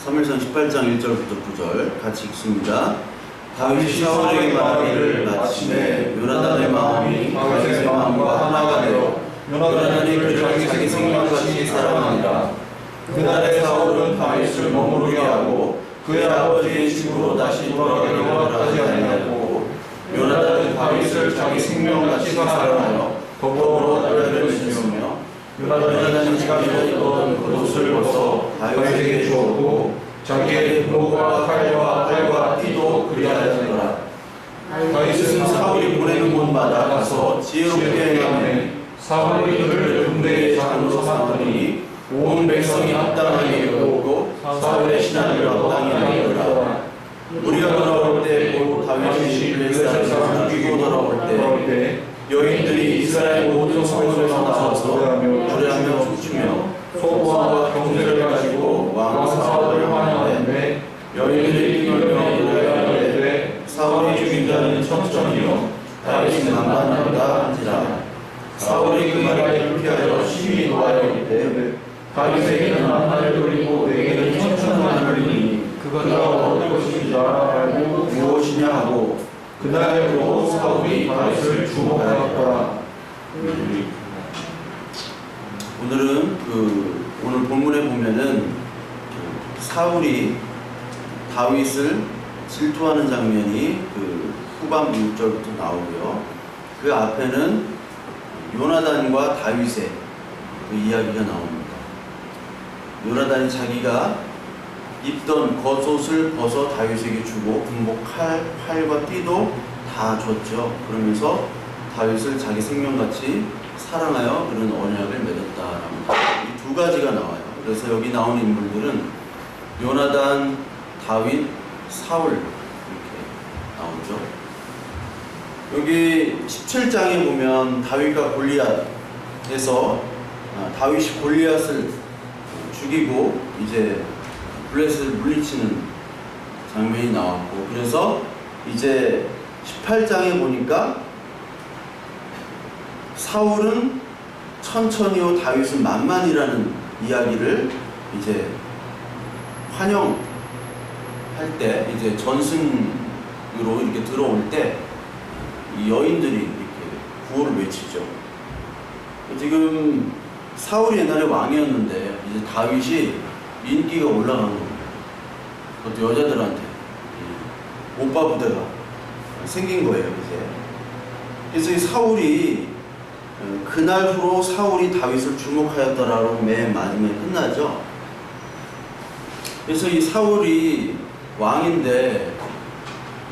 사무엘상 18장 1절부터 9절 같이 읽습니다. 다윗이 사울에게 말하기를 마침내 요나단의 마음이 다윗의 마음과 하나가 되어 요나단이 그를 자기 생명같이 사랑하니라. 그날에 사울은 다윗을 머무르게 하고 그의 아버지의 집으로 다시 돌아가게 허락하지 아니하고 요나단은 다윗을 자기 생명같이 사랑하여 더불어 나라를 지으며 요나단이 자기가 입었던 겉옷을 벗어 다윗에게 주었고 자기의 묘과 칼과 띠도 그리하였더라. 다윗은 사울이 보내는 곳마다 가서 지혜롭게 행하매 사울이 그를 군대의 장으로 삼으니 온 백성이 합당하게 여겼고 사울의 신하를 마땅히 여겼더라. 우리가 돌아올 때 곧 다윗이 블레셋을 죽이고 돌아올 때 여인들이 이스라엘 모든 성읍에서 나와서 노래하며 춤추며 소고와 경제를 가지고 왕 사울을 환영하는데 여인들이 뛰놀며 노래하되 사울이 죽인 자는 천천히요 다윗은 만만하다 한지라. 사울이 그 말을 피하여 심히 노하여 이르되 다윗에게는 만만을 돌리고 내게는 천천만을 돌리니 그가 어떤 것인지 알고 무엇이냐 하고 그날로 사울이 다윗을 주목하였더라. 오늘은 오늘 본문에 보면은 사울이 다윗을 질투하는 장면이 후반부 6절부터 나오고요. 그 앞에는 요나단과 다윗의 이야기가 나옵니다. 요나단이 자기가 입던 겉옷을 벗어 다윗에게 주고 군복 활과 띠도 다 줬죠. 그러면서 다윗을 자기 생명같이 사랑하여 그런 언약을 맺었다라는 이 두 가지가 나와요. 그래서 여기 나오는 인물들은 요나단, 다윗, 사울 이렇게 나오죠. 여기 17장에 보면 다윗과 골리앗에서 다윗이 골리앗을 죽이고 이제 블레셋을 물리치는 장면이 나왔고, 그래서 이제 18장에 보니까 사울은 천천히요 다윗은 만만이라는 이야기를 이제 환영할 때, 이제 전승으로 이렇게 들어올 때 이 여인들이 이렇게 구호를 외치죠. 지금 사울이 옛날에 왕이었는데 이제 다윗이 인기가 올라가는 겁니다. 그것도 여자들한테 오빠 부대가 생긴 거예요, 이제. 그래서 이 사울이 그날 후로 사울이 다윗을 주목하였더라로 맨 마지막에 끝나죠. 그래서 이 사울이 왕인데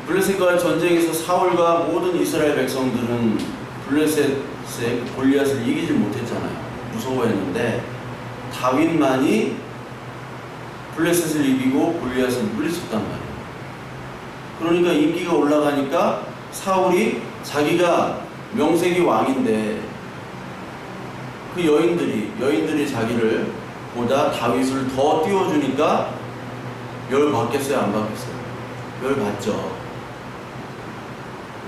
블레셋과의 전쟁에서 사울과 모든 이스라엘 백성들은 블레셋의 골리앗을 이기질 못했잖아요. 무서워했는데 다윗만이 블레셋을 이기고 골리앗을 물리쳤단 말이에요. 그러니까 인기가 올라가니까 사울이 자기가 명색이 왕인데 그 여인들이 자기를 보다 다윗을 더 띄워주니까 열 받겠어요, 안 받겠어요? 열 받죠.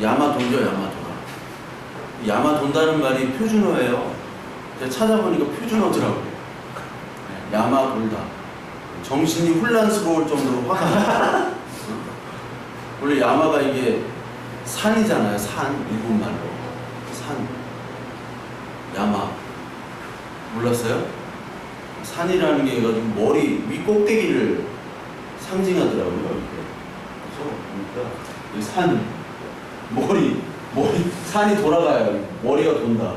야마돈죠, 야마도가. 야마돈다는 말이 표준어예요. 제가 찾아보니까 표준어더라고요. 야마돌다. 정신이 혼란스러울 정도로 화가 나요. 원래 야마가 이게 산이잖아요. 산, 일본말로. 산. 야마. 몰랐어요? 산이라는 게 가지고 머리 위 꼭대기를 상징하더라고요. 이렇게. 그래서 보니까 이 산, 머리, 산이 돌아가요. 머리가 돈다.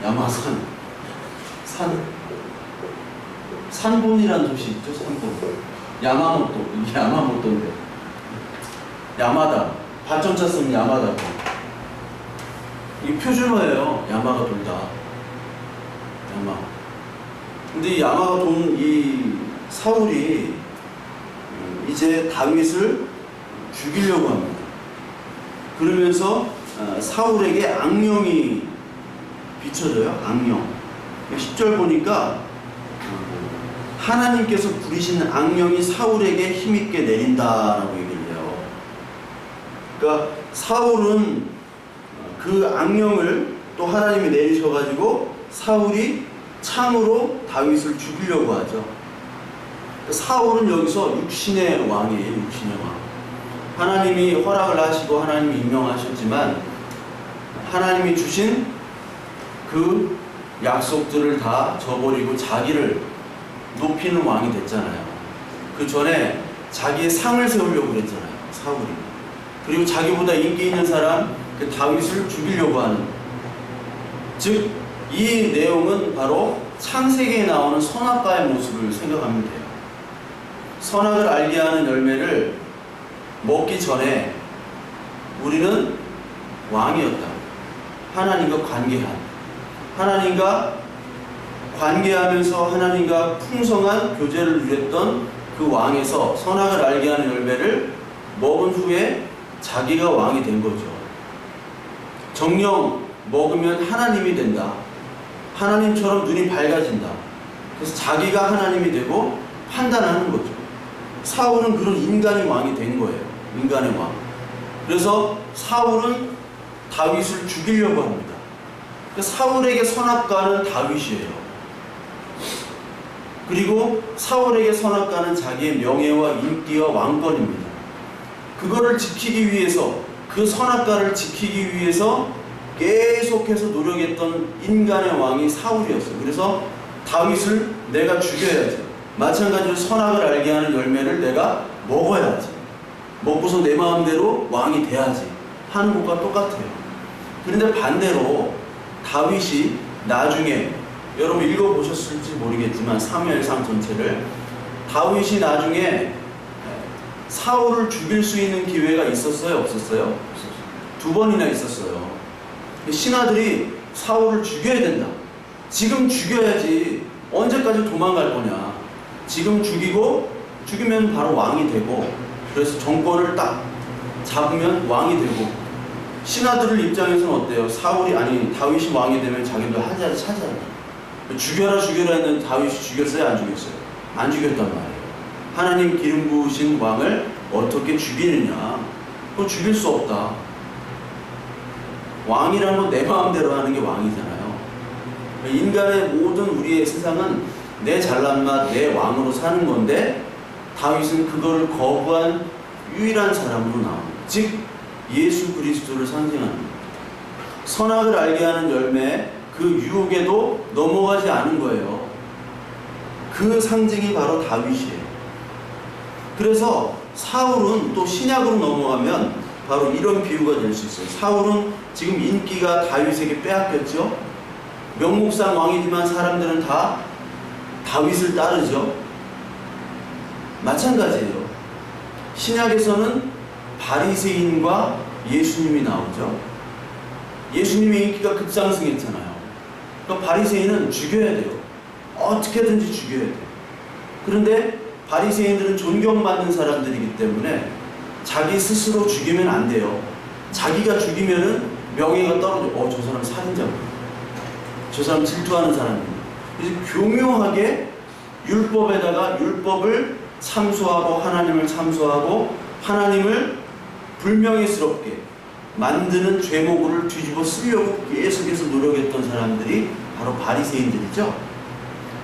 야마산. 산본이라는 도시 있죠, 산본. 야마모토. 이게 야마모토인데. 야마다. 발전차 쓰면 야마다. 이게 표준어예요. 야마가 돈다. 야마. 근데 이 야마가 돈 이 사울이 이제 다윗을 죽이려고 합니다. 그러면서 사울에게 악령이 비춰져요. 악령. 10절 보니까 하나님께서 부리신 악령이 사울에게 힘있게 내린다라고 얘기를 해요. 그러니까 사울은 그 악령을 또 하나님이 내리셔가지고 사울이 창으로 다윗을 죽이려고 하죠. 사울은 여기서 육신의 왕이에요. 육신의 왕. 하나님이 허락을 하시고 하나님이 임명하셨지만 하나님이 주신 그 약속들을 다 저버리고 자기를 높이는 왕이 됐잖아요. 그 전에 자기의 상을 세우려고 그랬잖아요. 사울이. 그리고 자기보다 인기 있는 사람 그 다윗을 죽이려고 하는, 즉 이 내용은 바로 창세기에 나오는 선악과의 모습을 생각하면 돼요. 선악을 알게 하는 열매를 먹기 전에 우리는 왕이었다. 하나님과 관계하면서 하나님과 풍성한 교제를 누렸던 그 왕에서 선악을 알게 하는 열매를 먹은 후에 자기가 왕이 된 거죠. 정령 먹으면 하나님이 된다. 하나님처럼 눈이 밝아진다. 그래서 자기가 하나님이 되고 판단하는 거죠. 사울은 그런 인간이 왕이 된 거예요. 인간의 왕. 그래서 사울은 다윗을 죽이려고 합니다. 사울에게 선악과는 다윗이에요. 그리고 사울에게 선악과는 자기의 명예와 인기와 왕권입니다. 그거를 지키기 위해서, 그 선악과를 지키기 위해서 계속해서 노력했던 인간의 왕이 사울이었어요. 그래서 다윗을 내가 죽여야지. 마찬가지로 선악을 알게 하는 열매를 내가 먹어야지. 먹고서 내 마음대로 왕이 돼야지 하는 것과 똑같아요. 그런데 반대로 다윗이 나중에, 여러분 읽어보셨을지 모르겠지만 사무엘상 전체를, 다윗이 나중에 사울을 죽일 수 있는 기회가 있었어요? 없었어요? 두 번이나 있었어요. 신하들이 사울을 죽여야 된다. 지금 죽여야지. 언제까지 도망갈 거냐. 지금 죽이면 바로 왕이 되고, 그래서 정권을 딱 잡으면 왕이 되고, 신하들 입장에서는 어때요? 다윗이 왕이 되면 자기도 한 자리 차지한다. 죽여라 했는데 다윗이 죽였어요? 안 죽였어요? 안 죽였단 말이에요. 하나님 기름 부으신 왕을 어떻게 죽이느냐? 그거 죽일 수 없다. 왕이라는 건 내 마음대로 하는 게 왕이잖아요. 인간의 모든 우리의 세상은 내 잘난 맛, 내 왕으로 사는 건데, 다윗은 그거를 거부한 유일한 사람으로 나옵니다. 즉 예수 그리스도를 상징하는 겁니다. 선악을 알게 하는 열매, 그 유혹에도 넘어가지 않은 거예요. 그 상징이 바로 다윗이에요. 그래서 사울은 또 신약으로 넘어가면 바로 이런 비유가 될 수 있어요. 사울은 지금 인기가 다윗에게 빼앗겼죠. 명목상 왕이지만 사람들은 다 다윗을 따르죠. 마찬가지예요. 신약에서는 바리새인과 예수님이 나오죠. 예수님의 인기가 급상승했잖아요. 그러니까 바리새인은 죽여야 돼요. 어떻게든지 죽여야 돼요. 그런데 바리새인들은 존경받는 사람들이기 때문에 자기 스스로 죽이면 안 돼요. 자기가 죽이면은 명예가 떨어져요. 저 사람 살인자고. 저 사람 질투하는 사람입니다. 그래서 교묘하게 율법에다가 율법을 참소하고 하나님을 참소하고 하나님을 불명예스럽게 만드는 죄목을 뒤집어 쓰려고 계속해서 노력했던 사람들이 바로 바리새인들이죠.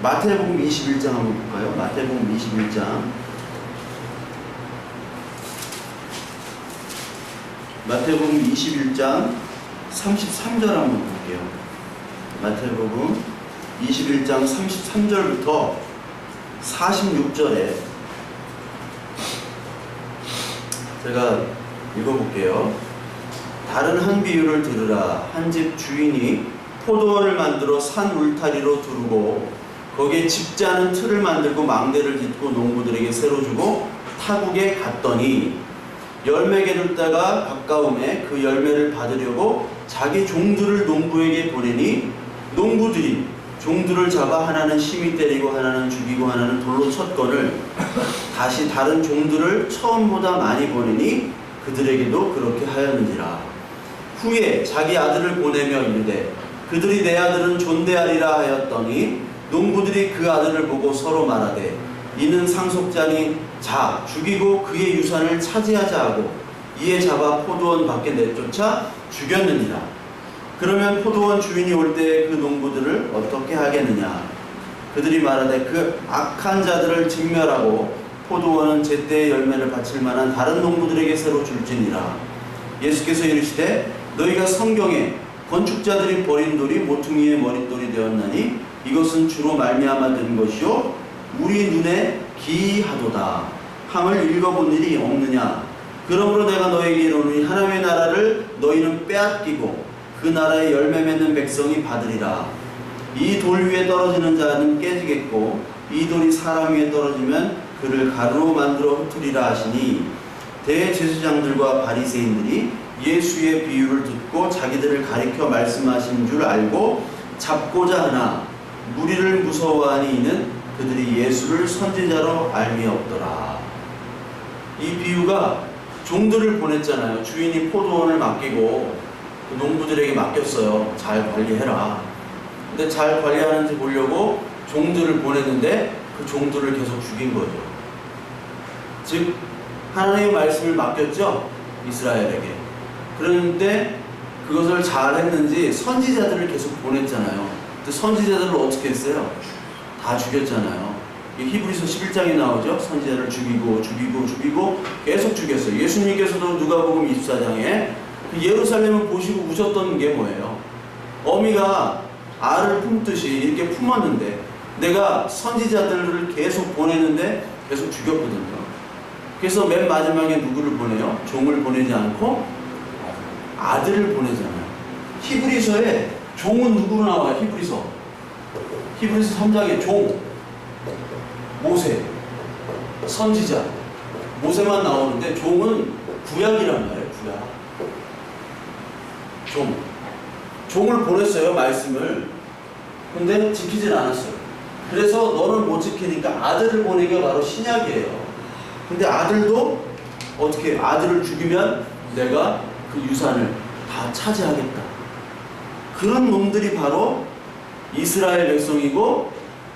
마태복음 21장 한번 볼까요? 마태복음 21장. 마태복음 21장 33절 한번 볼게요. 마태복음 21장 33절부터 46절에 제가 읽어볼게요. 다른 한 비유를 들으라. 한 집 주인이 포도원을 만들어 산 울타리로 두르고 거기에 집자는 틀을 만들고 망대를 깃고 농부들에게 새로 주고 타국에 갔더니 열매게 들다가 가까움에 그 열매를 받으려고 자기 종들을 농부에게 보내니 농부들이 종들을 잡아 하나는 심히 때리고 하나는 죽이고 하나는 돌로 쳤거늘 다시 다른 종들을 처음보다 많이 보내니 그들에게도 그렇게 하였는지라. 후에 자기 아들을 보내며 이르되 그들이 내 아들은 존대하리라 하였더니 농부들이 그 아들을 보고 서로 말하되 이는 상속자니 자 죽이고 그의 유산을 차지하자 하고 이에 잡아 포도원 밖에 내쫓아 죽였느니라. 그러면 포도원 주인이 올 때 그 농부들을 어떻게 하겠느냐? 그들이 말하되 그 악한 자들을 진멸하고 포도원은 제때의 열매를 바칠 만한 다른 농부들에게 새로 줄지니라. 예수께서 이르시되 너희가 성경에 건축자들이 버린 돌이 모퉁이의 머릿돌이 되었나니 이것은 주로 말미암아 된 것이요 우리 눈에 기이하도다 함을 읽어본 일이 없느냐. 그러므로 내가 너에게 이르노니 하나님의 나라를 너희는 빼앗기고 그 나라의 열매 맺는 백성이 받으리라. 이 돌 위에 떨어지는 자는 깨지겠고 이 돌이 사람 위에 떨어지면 그를 가루로 만들어 흩으리라 하시니 대제사장들과 바리새인들이 예수의 비유를 듣고 자기들을 가리켜 말씀하신 줄 알고 잡고자 하나 무리를 무서워하니 이는 그들이 예수를 선지자로 알미 없더라. 이 비유가 종들을 보냈잖아요. 주인이 포도원을 맡기고 그 농부들에게 맡겼어요. 잘 관리해라. 근데 잘 관리하는지 보려고 종들을 보냈는데 그 종들을 계속 죽인 거죠. 즉 하나님의 말씀을 맡겼죠. 이스라엘에게. 그런데 그것을 잘 했는지 선지자들을 계속 보냈잖아요. 근데 선지자들을 어떻게 했어요? 다 죽였잖아요. 히브리서 11장에 나오죠. 선지자를 죽이고 계속 죽였어요. 예수님께서도 누가복음 24장에 예루살렘을 보시고 우셨던 게 뭐예요? 어미가 알을 품듯이 이렇게 품었는데 내가 선지자들을 계속 보내는데 계속 죽였거든요. 그래서 맨 마지막에 누구를 보내요? 종을 보내지 않고 아들을 보내잖아요. 히브리서에 종은 누구로 나와요? 히브리서 3장에 종, 모세, 선지자, 모세만 나오는데 종은 구약이란 말이에요. 구약. 종을 보냈어요. 말씀을. 근데 지키질 않았어요. 그래서 너는 못 지키니까 아들을 보내기가 바로 신약이에요. 근데 아들도 어떻게 아들을 죽이면 내가 그 유산을 다 차지하겠다. 그런 놈들이 바로 이스라엘 백성이고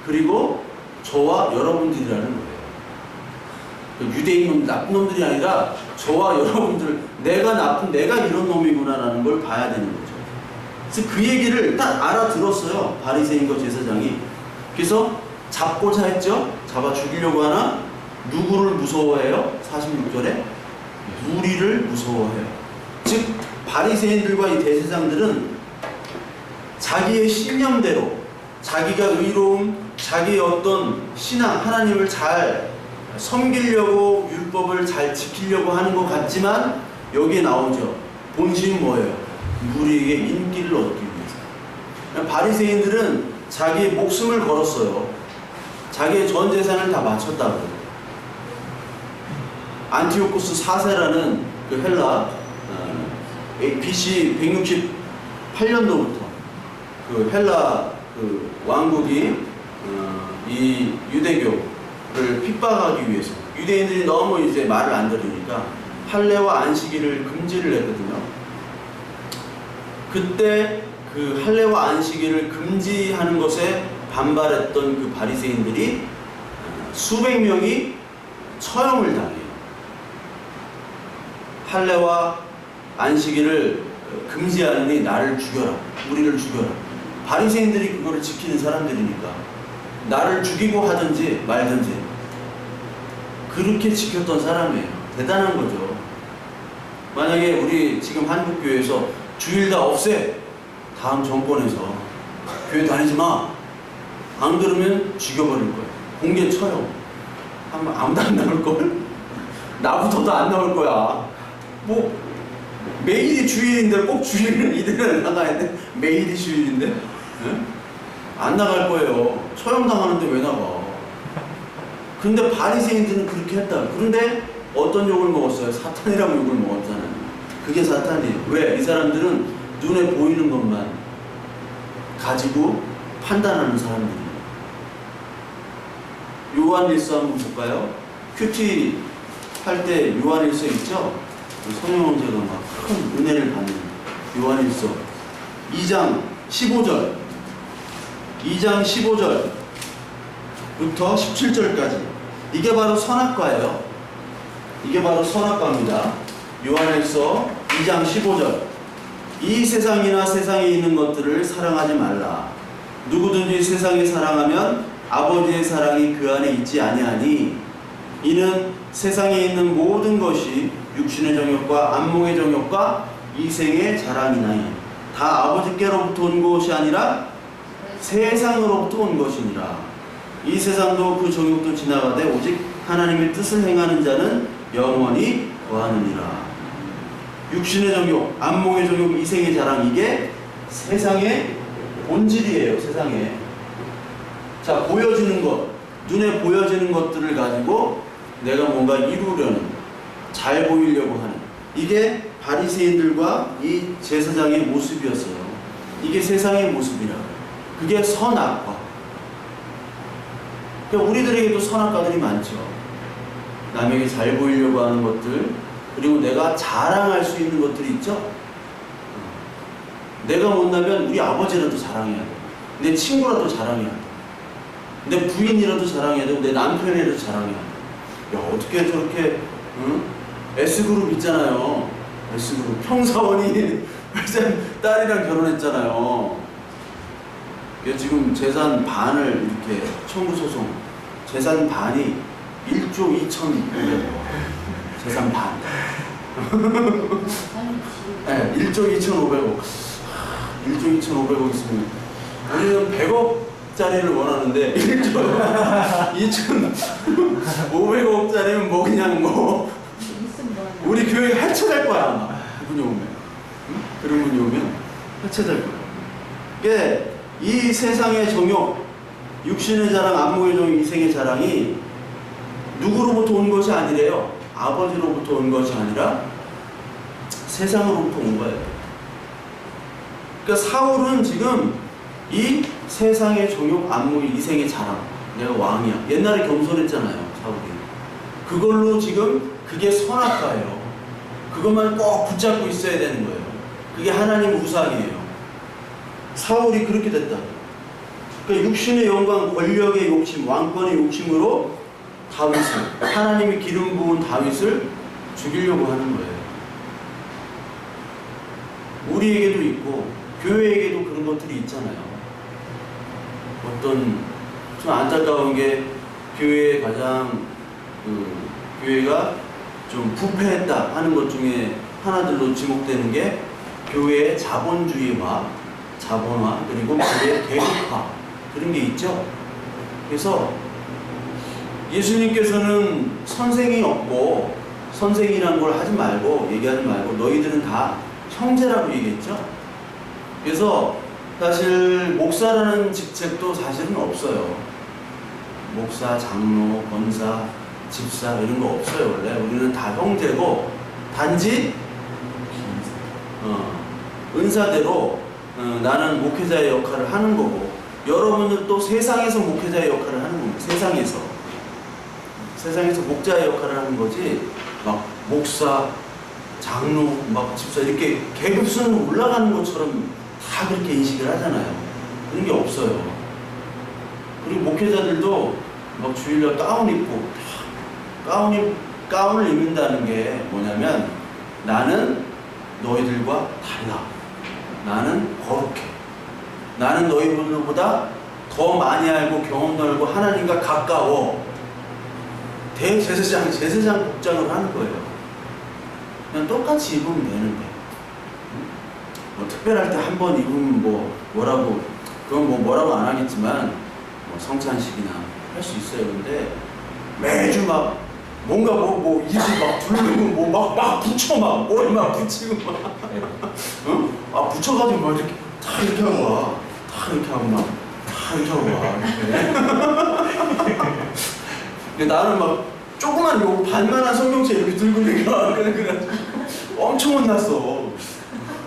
그리고 저와 여러분들이라는 거예요. 유대인 놈들, 나쁜 놈들이 아니라 저와 여러분들, 내가 이런 놈이구나라는 걸 봐야 되는 거죠. 그래서 그 얘기를 딱 알아들었어요. 바리새인과 제사장이. 그래서 잡고자 했죠. 잡아 죽이려고 하나? 누구를 무서워해요? 46절에 무리를 무서워해요. 즉 바리새인들과 이 대제사장들은 자기의 신념대로 자기가 의로움, 자기의 어떤 신앙, 하나님을 잘 섬기려고 율법을 잘 지키려고 하는 것 같지만 여기에 나오죠. 본심이 뭐예요? 무리에게 인기를 얻기 위해서. 바리새인들은 자기의 목숨을 걸었어요. 자기의 전 재산을 다 바쳤다고. 안티오코스 4세라는 그 헬라 BC 168년도부터 그 헬라 그 왕국이 이 유대교를 핍박하기 위해서 유대인들이 너무 이제 말을 안 들으니까 할례와 안식일을 금지를 했거든요. 그때 그 할례와 안식일을 금지하는 것에 반발했던 그 바리새인들이 수백 명이 처형을 당해요. 할례와 안식일을 금지하느니 나를 죽여라. 우리를 죽여라. 바리새인들이 그거를 지키는 사람들이니까 나를 죽이고 하든지 말든지 그렇게 지켰던 사람이에요. 대단한 거죠. 만약에 우리 지금 한국교회에서 주일 다 없애. 다음 정권에서 교회 다니지 마. 안 그러면 죽여버릴 거야. 공개 처형. 아무도 안 나올걸? 나부터도 안 나올 거야. 뭐 매일이 주일인데 꼭 주일은 이들은 나가야 돼? 매일이 주일인데? 네? 안 나갈 거예요. 처형당하는데 왜 나가? 근데 바리새인들은 그렇게 했다. 그런데 어떤 욕을 먹었어요? 사탄이라고 욕을 먹었잖아요. 그게 사탄이에요. 왜? 이 사람들은 눈에 보이는 것만 가지고 판단하는 사람들이에요. 요한일서 한번 볼까요? 큐티 할 때 요한일서 있죠? 성령 형제가 막 큰 은혜를 받는 요한일서 2장 15절 15절부터 17절까지 이게 바로 선악과예요. 이게 바로 선악과입니다. 요한일서 2장 15절 이 세상이나 세상에 있는 것들을 사랑하지 말라. 누구든지 세상에 사랑하면 아버지의 사랑이 그 안에 있지 아니하니 이는 세상에 있는 모든 것이 육신의 정욕과 안목의 정욕과 이생의 자랑이나니 다 아버지께로부터 온 것이 아니라 세상으로부터 온 것이니라. 이 세상도 그 정욕도 지나가되 오직 하나님의 뜻을 행하는 자는 영원히 거하느니라. 육신의 정욕, 안목의 정욕, 이생의 자랑, 이게 세상의 본질이에요. 세상에. 자, 보여지는 것, 눈에 보여지는 것들을 가지고 내가 뭔가 이루려는, 잘 보이려고 하는, 이게 바리새인들과 이 제사장의 모습이었어요. 이게 세상의 모습이라. 그게 선악과. 그러니까 우리들에게도 선악과들이 많죠. 남에게 잘 보이려고 하는 것들, 그리고 내가 자랑할 수 있는 것들이 있죠. 내가 못나면 우리 아버지라도 자랑해야 돼. 내 친구라도 자랑해야 돼. 내 부인이라도 자랑해야 되고 내 남편이라도 자랑해야 돼. 야, 어떻게 저렇게 S그룹 있잖아요. S그룹 평사원이 딸이랑 결혼했잖아요. 지금 재산 반을 이렇게 청구소송, 재산 반이 1조 2,500억. 재산 반. 네, 1조 2,500억. 1조 2,500억 있으면 우리는 100억짜리를 원하는데 1조 2,500억짜리면 뭐 그냥 뭐 우리 교회 해체될 거야 아마. 그분이 오면. 그런 분이 오면 해체될 거야. 이게 이 세상의 정욕, 육신의 자랑, 안목의 정욕, 이생의 자랑이 누구로부터 온 것이 아니래요. 아버지로부터 온 것이 아니라 세상으로부터 온 거예요. 그러니까 사울은 지금 이 세상의 정욕, 안목의, 이생의 자랑, 내가 왕이야. 옛날에 겸손했잖아요, 사울이. 그걸로 지금 그게 선악과예요. 그것만 꼭 붙잡고 있어야 되는 거예요. 그게 하나님 우상이에요. 사울이 그렇게 됐다. 그러니까 육신의 영광, 권력의 욕심, 왕권의 욕심으로 다윗을, 하나님이 기름 부은 다윗을 죽이려고 하는 거예요. 우리에게도 있고 교회에게도 그런 것들이 있잖아요. 어떤 좀 안타까운 게 교회에 가장 교회가 좀 부패했다 하는 것 중에 하나들로 지목되는 게 교회의 자본주의와 자본화, 그리고 교회의 대국화, 그런 게 있죠. 그래서 예수님께서는 선생이 없고 선생이라는 걸 하지 말고 얘기하지 말고 너희들은 다 형제라고 얘기했죠. 그래서 사실 목사라는 직책도 사실은 없어요. 목사, 장로, 권사, 집사 이런 거 없어요. 원래 우리는 다 형제고 단지 은사대로 나는 목회자의 역할을 하는 거고 여러분은 또 세상에서 목회자의 역할을 하는 겁니다. 세상에서 목자의 역할을 하는 거지 막 목사, 장로, 막 집사 이렇게 계급순으로 올라가는 것처럼 다 그렇게 인식을 하잖아요. 그런 게 없어요. 그리고 목회자들도 막 주일날 가운 입고 가운을 입는다는 게 뭐냐면 나는 너희들과 달라. 나는 거룩해. 나는 너희들보다 더 많이 알고 경험 넓고 하나님과 가까워. 제사장 복장을 하는 거예요. 그냥 똑같이 입으면 되는데 뭐 특별할 때 한 번 입으면 뭐라고 그건 뭐라고 안 하겠지만 뭐 성찬식이나 할 수 있어요. 근데 매주 막 뭔가 입이 막 두르고 막 붙여 뭘 막 붙이고 막 붙여가지고 막 이렇게 다 이렇게 하고 와. 다 이렇게 하고 막 다 이렇게 하고 와. 이렇게. 나는 막 조그만 요 반만한 성경책 이렇게 들고 내가 그래가지고 엄청 혼났어.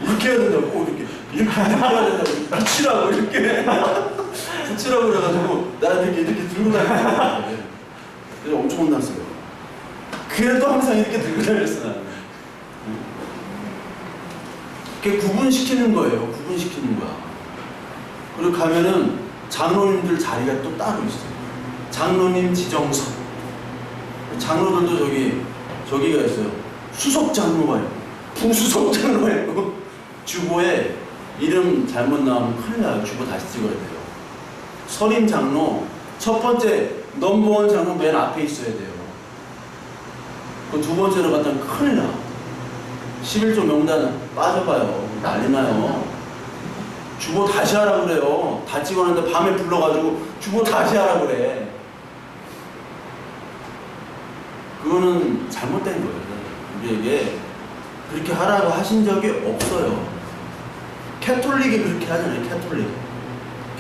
이렇게 해야 된다고 이렇게 해야 된다고 붙이라고 이렇게 붙이라고 그래가지고 나 이렇게 들고 다녔어. 그래서 엄청 혼났어요. 그래도 항상 이렇게 들고 다녔어 나는. 그게 구분시키는 거예요. 구분시키는 거야. 그리고 가면은 장로님들 자리가 또 따로 있어요. 장로님 지정석. 장로들도 저기가 있어요. 수석 장로가 있고 부수석 장로가 있고 주보에 이름 잘못 나오면 큰일 나요. 주보 다시 찍어야 돼요. 선임 장로 첫 번째 넘버원 장로 맨 앞에 있어야 돼요. 그 두 번째로 갔다면 큰일 나. 11조 명단 빠져봐요. 난리 나요. 주보 다시 하라 그래요. 다 찍어놨는데 밤에 불러가지고 주보 다시 하라 그래. 그거는 잘못된 거예요. 우리에게 그렇게 하라고 하신 적이 없어요. 캐톨릭이 그렇게 하잖아요.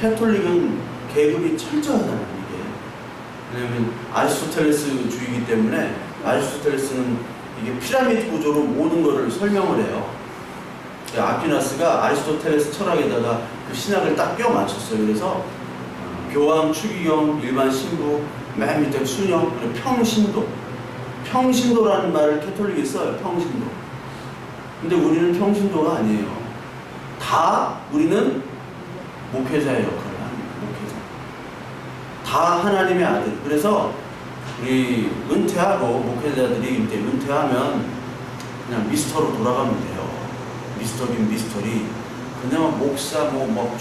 캐톨릭은 계급이 철저하잖아요. 이게 왜냐면 아리스토텔레스 주의이기 때문에 아리스토텔레스는 이게 피라미드 구조로 모든 것을 설명을 해요. 아퀴나스가 아리스토텔레스 철학에다가 그 신학을 딱 껴 맞췄어요. 그래서 교황, 추기경, 일반 신부, 맨 밑에 수녀, 그리고 평신도. 평신도라는 말을 캐톨릭이 써요. 평신도. 근데 우리는 평신도가 아니에요. 다 우리는 목회자의 역할을 합니다. 목회자. 다 하나님의 아들. 그래서 우리 은퇴하고 목회자들이 이제 은퇴하면 그냥 미스터로 돌아가면 돼요. 미스터긴 미스터리. 그냥 목사, 뭐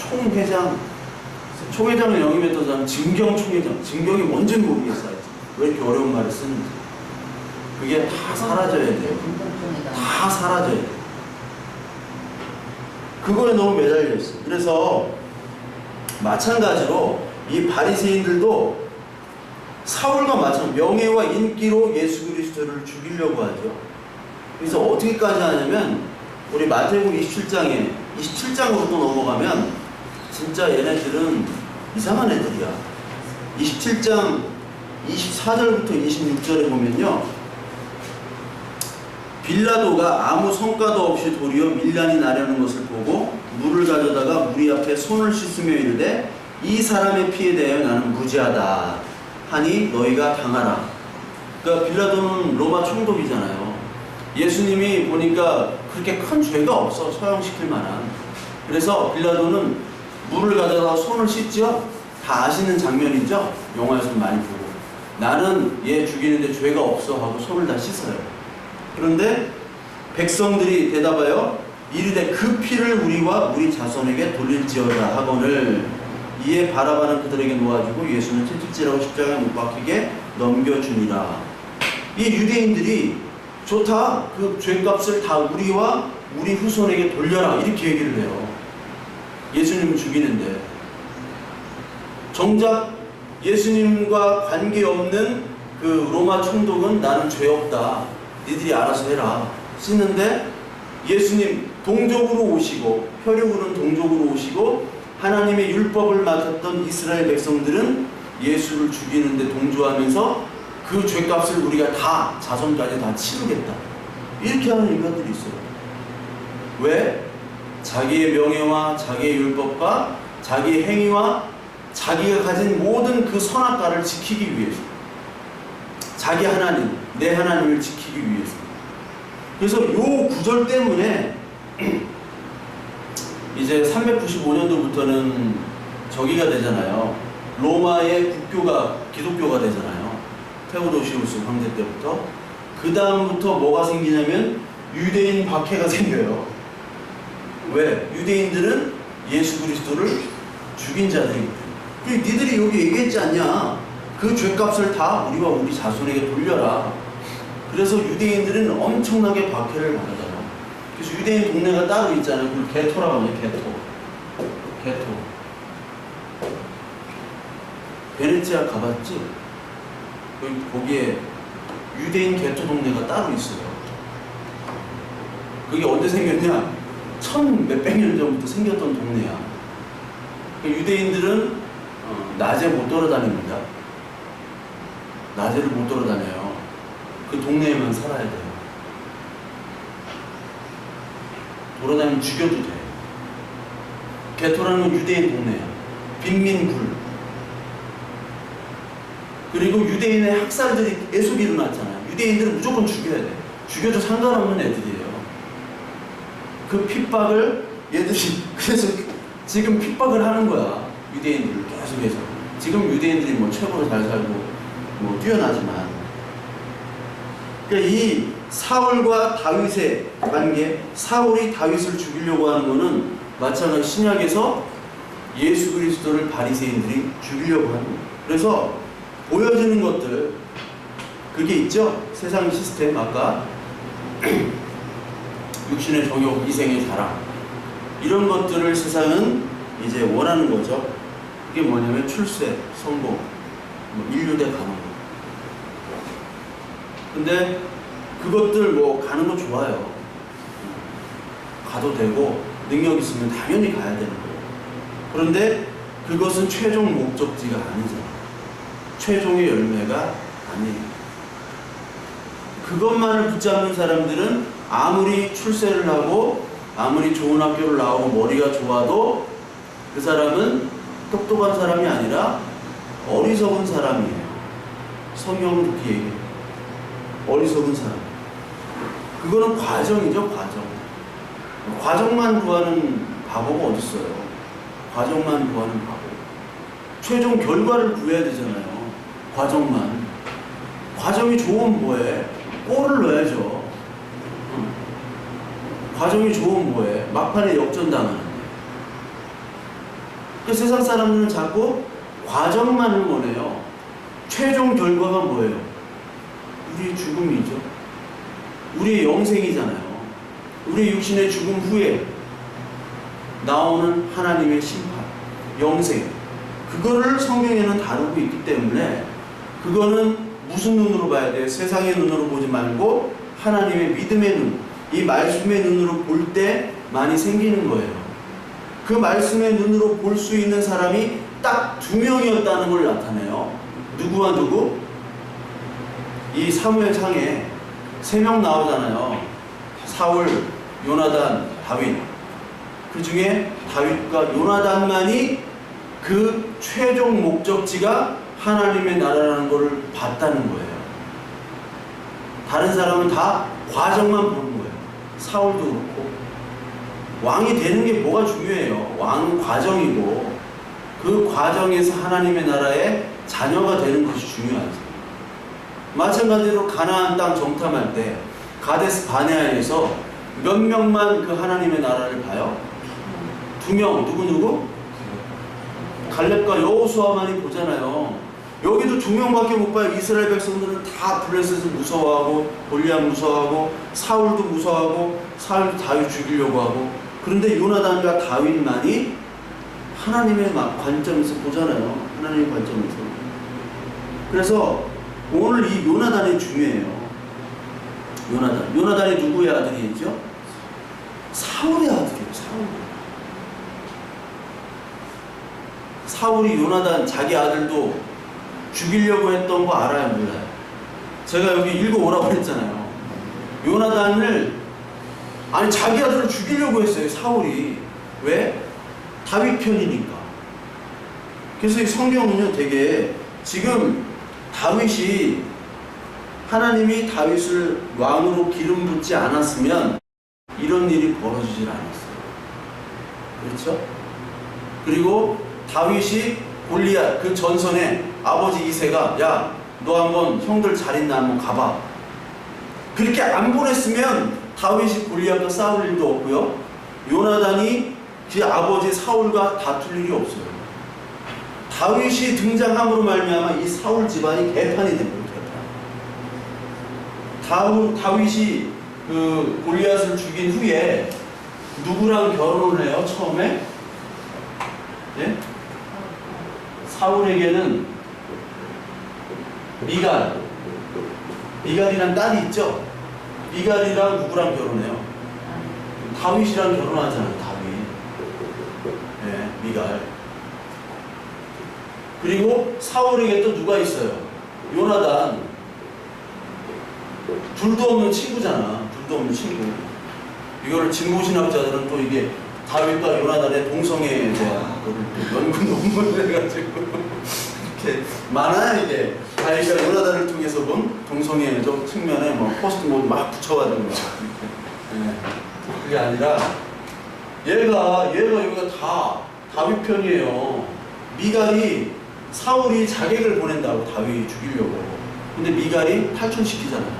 총회장을 영입했던 사람 증경총회장. 증경이 뭔지 모르겠어요. 왜 이렇게 어려운 말을 쓰는지. 그게 다 사라져야 돼요. 다 사라져야 돼요. 그거에 너무 매달려 있어요. 그래서 마찬가지로 이 바리새인들도 사울과 마찬가지로 명예와 인기로 예수 그리스도를 죽이려고 하죠. 그래서 어떻게까지 하냐면 우리 마태복음 27장으로 또 넘어가면 진짜 얘네들은 이상한 애들이야. 27장 24절부터 26절에 보면요. 빌라도가 아무 성과도 없이 도리어 밀란이 나려는 것을 보고 물을 가져다가 무리 앞에 손을 씻으며 이르되 이 사람의 피에 대하여 나는 무죄하다 하니 너희가 당하라. 그러니까 빌라도는 로마 총독이잖아요. 예수님이 보니까 그렇게 큰 죄가 없어. 처형시킬 만한. 그래서 빌라도는 물을 가져다가 손을 씻죠. 다 아시는 장면이죠. 영화에서 많이 보고. 나는 얘 죽이는데 죄가 없어 하고 손을 다 씻어요. 그런데 백성들이 대답하여 이르되 그 피를 우리와 우리 자손에게 돌릴지어다 하거늘 이에 바라바는 그들에게 놓아주고 예수는 채찍질하고 십자가에 못 박히게 넘겨주니라. 이 유대인들이 좋다. 그 죄값을 다 우리와 우리 후손에게 돌려라. 이렇게 얘기를 해요. 예수님을 죽이는데. 정작 예수님과 관계없는 그 로마 총독은 나는 죄 없다. 니들이 알아서 해라. 씻는데 예수님 동족으로 오시고 혈육으로는 동족으로 오시고 하나님의 율법을 맡았던 이스라엘 백성들은 예수를 죽이는데 동조하면서 그 죄값을 우리가 다 자손까지 다 치르겠다. 이렇게 하는 인간들이 있어요. 왜? 자기의 명예와 자기의 율법과 자기의 행위와 자기가 가진 모든 그 선악과를 지키기 위해서. 자기 하나님, 내 하나님을 지키기 위해서. 그래서 요 구절 때문에 이제 395년도부터는 저기가 되잖아요. 로마의 국교가 기독교가 되잖아요. 테오도시우스 황제 때부터. 그 다음부터 뭐가 생기냐면 유대인 박해가 생겨요. 왜? 유대인들은 예수 그리스도를 죽인 자들이기 때문에. 니들이 여기 얘기했지 않냐? 그 죄값을 다 우리와 우리 자손에게 돌려라. 그래서 유대인들은 엄청나게 박해를 받아요. 그래서 유대인 동네가 따로 있잖아요. 그걸 게토라고 하죠. 게토. 베네치아 가봤지? 거기에 유대인 게토 동네가 따로 있어요. 그게 언제 생겼냐? 1000몇백 년 전부터 생겼던 동네야. 유대인들은 낮에 못 돌아다닙니다. 낮에를 못 돌아다녀요. 그 동네에만 살아야 돼요. 돌아다니면 죽여도 돼. 게토라는 건 유대인 동네야. 빈민굴. 그리고 유대인의 학살들이 계속 일어났잖아요. 유대인들은 무조건 죽여야 돼. 죽여도 상관없는 애들이에요. 그 핍박을 얘들이 그래서 지금 핍박을 하는 거야. 유대인들을 계속해서. 지금 유대인들이 뭐 최고로 잘 살고 뭐 뛰어나지만. 그러니까 이 사울과 다윗의 관계, 사울이 다윗을 죽이려고 하는 것은 마찬가지 신약에서 예수 그리스도를 바리새인들이 죽이려고 하는 거예요. 그래서 보여지는 것들, 그게 있죠. 세상 시스템, 아까 육신의 정욕, 이생의 자랑, 이런 것들을 세상은 이제 원하는 거죠. 그게 뭐냐면 출세, 성공, 인류대 가는 거. 근데 그것들 가는 거 좋아요. 가도 되고 능력 있으면 당연히 가야 되는 거예요. 그런데 그것은 최종 목적지가 아니잖아요. 최종의 열매가 아니에요. 그것만을 붙잡는 사람들은 아무리 출세를 하고 아무리 좋은 학교를 나오고 머리가 좋아도 그 사람은 똑똑한 사람이 아니라 어리석은 사람이에요. 성경은 그렇게 얘기해요. 어리석은 사람. 그거는 과정이죠, 과정. 과정만 구하는 바보가 어딨어요. 과정만 구하는 바보. 최종 결과를 구해야 되잖아요. 과정만. 과정이 좋으면 뭐해? 골을 넣어야죠. 과정이 좋으면 뭐해? 막판에 역전당하는데. 세상 사람들은 자꾸 과정만을 원해요. 최종 결과가 뭐예요? 우리의 죽음이죠. 우리의 영생이잖아요. 우리 육신의 죽음 후에 나오는 하나님의 심판, 영생. 그거를 성경에는 다루고 있기 때문에 그거는 무슨 눈으로 봐야 돼요? 세상의 눈으로 보지 말고 하나님의 믿음의 눈, 이 말씀의 눈으로 볼 때 많이 생기는 거예요. 그 말씀의 눈으로 볼 수 있는 사람이 딱 2명이었다는 걸 나타내요. 누구와 누구? 이 사무엘상에 3명 나오잖아요. 사울, 요나단, 다윗. 그 중에 다윗과 요나단만이 그 최종 목적지가 하나님의 나라라는 것을 봤다는 거예요. 다른 사람은 다 과정만 보는 거예요. 사울도 그렇고. 왕이 되는 게 뭐가 중요해요? 왕은 과정이고 그 과정에서 하나님의 나라의 자녀가 되는 것이 중요하죠. 마찬가지로 가나안 땅 정탐할 때 가데스 바네아에서 몇 명만 그 하나님의 나라를 봐요? 2명. 누구? 갈렙과 여호수아만이 보잖아요. 여기도 2명밖에 못 봐요. 이스라엘 백성들은 다 블레셋을 무서워하고 골리앗 무서워하고 사울도 무서워하고 사울도 다윗 죽이려고 하고. 그런데 요나단과 다윗만이 하나님의 관점에서 보잖아요. 하나님의 관점에서. 그래서 오늘 이 요나단이 중요해요. 요나단이 누구의 아들이죠? 사울의 아들이에요. 사울이 요나단 자기 아들도 죽이려고 했던 거 알아요, 몰라요? 제가 여기 읽어오라고 했잖아요. 요나단을 자기 아들을 죽이려고 했어요, 사울이. 왜? 다윗 편이니까. 그래서 이 성경은요, 되게 지금 다윗이 하나님이 다윗을 왕으로 기름 붓지 않았으면 이런 일이 벌어지질 않았어요. 그렇죠? 그리고 다윗이 골리앗 그 전선에 아버지 이새가 야, 너 한번 형들 잘 있나 한번 가봐. 그렇게 안 보냈으면 다윗이 골리앗과 싸울 일도 없고요. 요나단이 그 아버지 사울과 다툴 일이 없어요. 다윗이 등장함으로 말미암아 이 사울 집안이 개판이 됩니다. 다윗이 그 골리앗을 죽인 후에 누구랑 결혼을 해요? 처음에? 예? 사울에게는 미갈이란 딸이 있죠? 미갈이랑 누구랑 결혼해요? 다윗이랑 결혼하잖아요. 다윗. 예, 미갈. 그리고 사울에게 또 누가 있어요? 요나단. 둘도 없는 친구잖아. 둘도 없는 친구. 이거를 진보신학자들은 또 이게 다윗과 요나단의 동성애에 대한 연구 논문을 해가지고 이렇게 많아요. 이게 다윗과 요나단을 통해서 본 동성애적 측면에 포스트 막 붙여가지고 이렇게. 그게 아니라 얘가 여기가 다 다윗 편이에요. 미갈이 사울이 자객을 보낸다고 다윗 죽이려고. 근데 미갈이 탈출시키잖아요.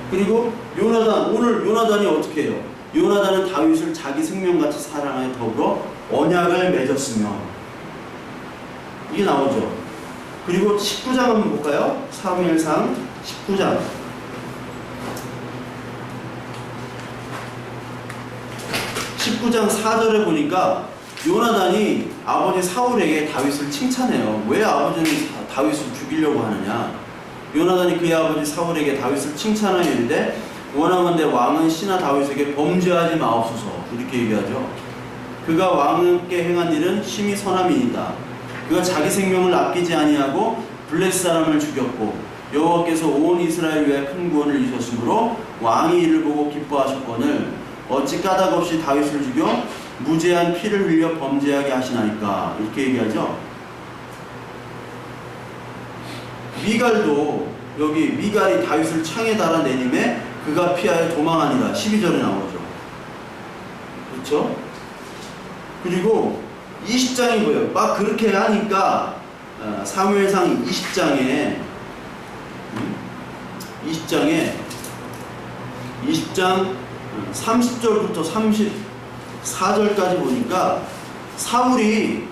그리고 요나단, 오늘 요나단이 어떻게 해요? 요나단은 다윗을 자기 생명같이 사랑하여 더불어 언약을 맺었으며, 이게 나오죠. 그리고 19장 한번 볼까요? 사무엘상 19장. 19장 4절에 보니까 요나단이 아버지 사울에게 다윗을 칭찬해요. 왜 아버지는 다윗을 죽이려고 하느냐? 요나단이 그의 아버지 사울에게 다윗을 칭찬하였는데, 원하건대 왕은 신하 다윗에게 범죄하지 마옵소서, 이렇게 얘기하죠. 그가 왕께 행한 일은 심히 선함이니이다. 그가 자기 생명을 아끼지 아니하고 블레셋 사람을 죽였고 여호와께서 온 이스라엘 위에 큰 구원을 이루셨으므로 왕이 이를 보고 기뻐하셨거늘 어찌 까닭없이 다윗을 죽여 무죄한 피를 흘려 범죄하게 하시나이까, 이렇게 얘기하죠. 미갈도, 여기 미갈이 다윗을 창에 달아내님에 그가 피하여 도망하니라, 12절에 나오죠. 그렇죠? 그리고 20장이 뭐예요? 막 그렇게 하니까 사무엘상 20장 30절부터 34절까지 보니까 사울이